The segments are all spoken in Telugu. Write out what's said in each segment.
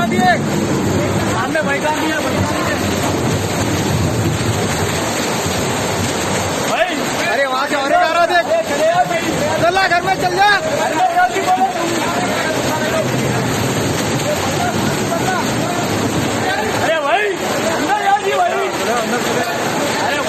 गांधी है, सामने भाई गांधी है भाई। अरे वहाँ से और आ रहा थे, चल घर में चल जा। अरे भाई अंदर यार जी भाई, अरे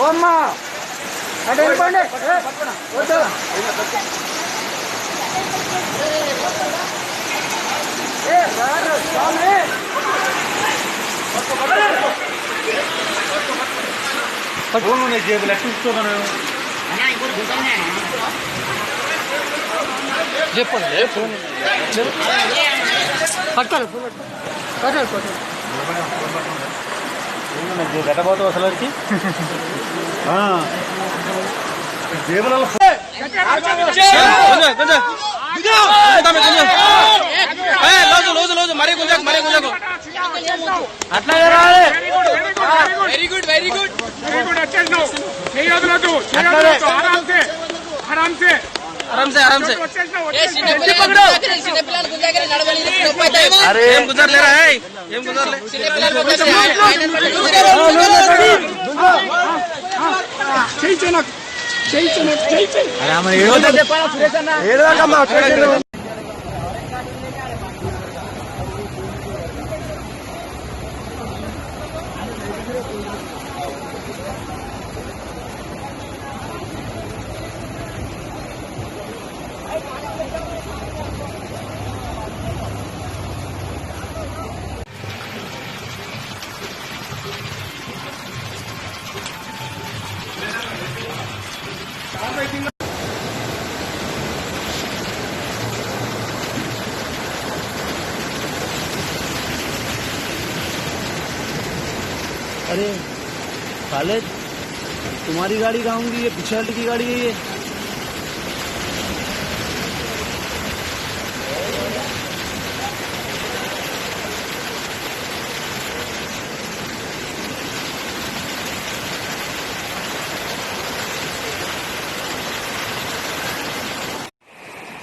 ఓమ్మా అటు వెళ్ళిపోండి. వద్దు స్వామి ఫోన్ జేబులో చూసుకోను చెప్పండి. ఫోన్ పట్టుకోవాలి, పట్టాలి గట్టబోతావు అసలు వచ్చి జేబులలో మరీ గుంజకు అట్లా very good very good very good. వచ్చేసినావు, ఆరాంసే आराम से अरे एम गुजर ले रहा है, एम गुजर ले अरे हमारे अरे खालिद, तुम्हारी गाड़ी कहाँ होंगी? ये पिछले की गाड़ी है ये।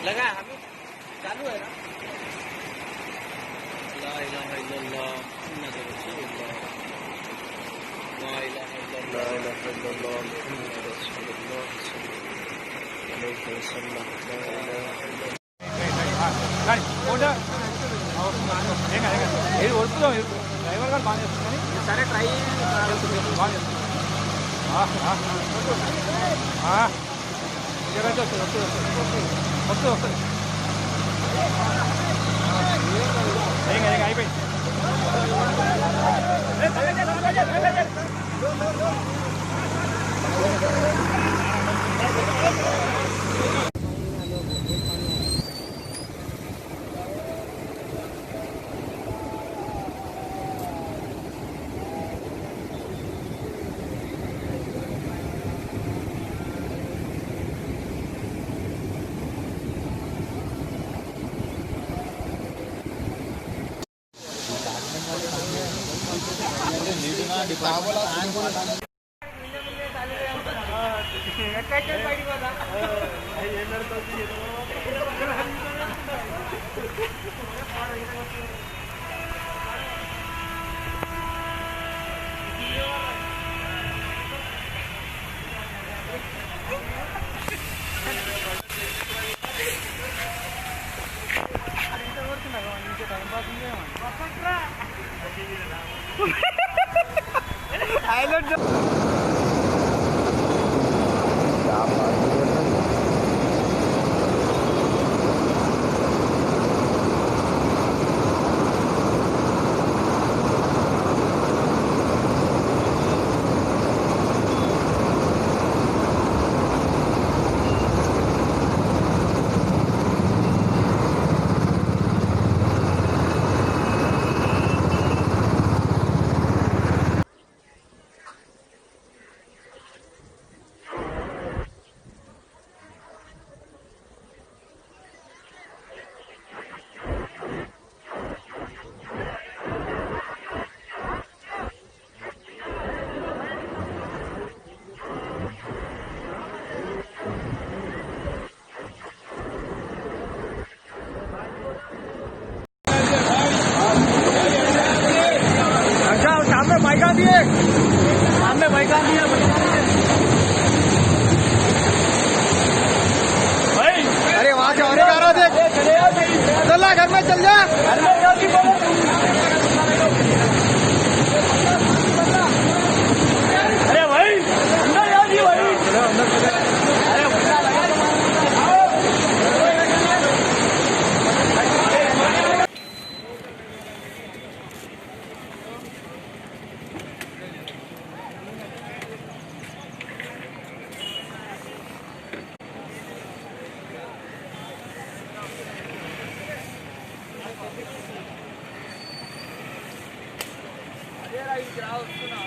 लगा हमें चालू है ना। ला इलाहा इल्लल्लाह मुहम्मद रसूलुल्लाह, ला इलाहा इल्लल्लाह मुहम्मद रसूलुल्लाह अलैहि वसल्लम, ला इलाहा इल्लल्लाह। गाड़ी ఓడా ఏంగా ఏది వస్తున్నా డ్రైవర్ గారు బాగా చేస్తున్నారు. సరే ట్రై చేస్తున్నారు, బాగా చేస్తున్నారు. జగన్ వస్తుంది అయిపోయింది. రా వస్తున్నా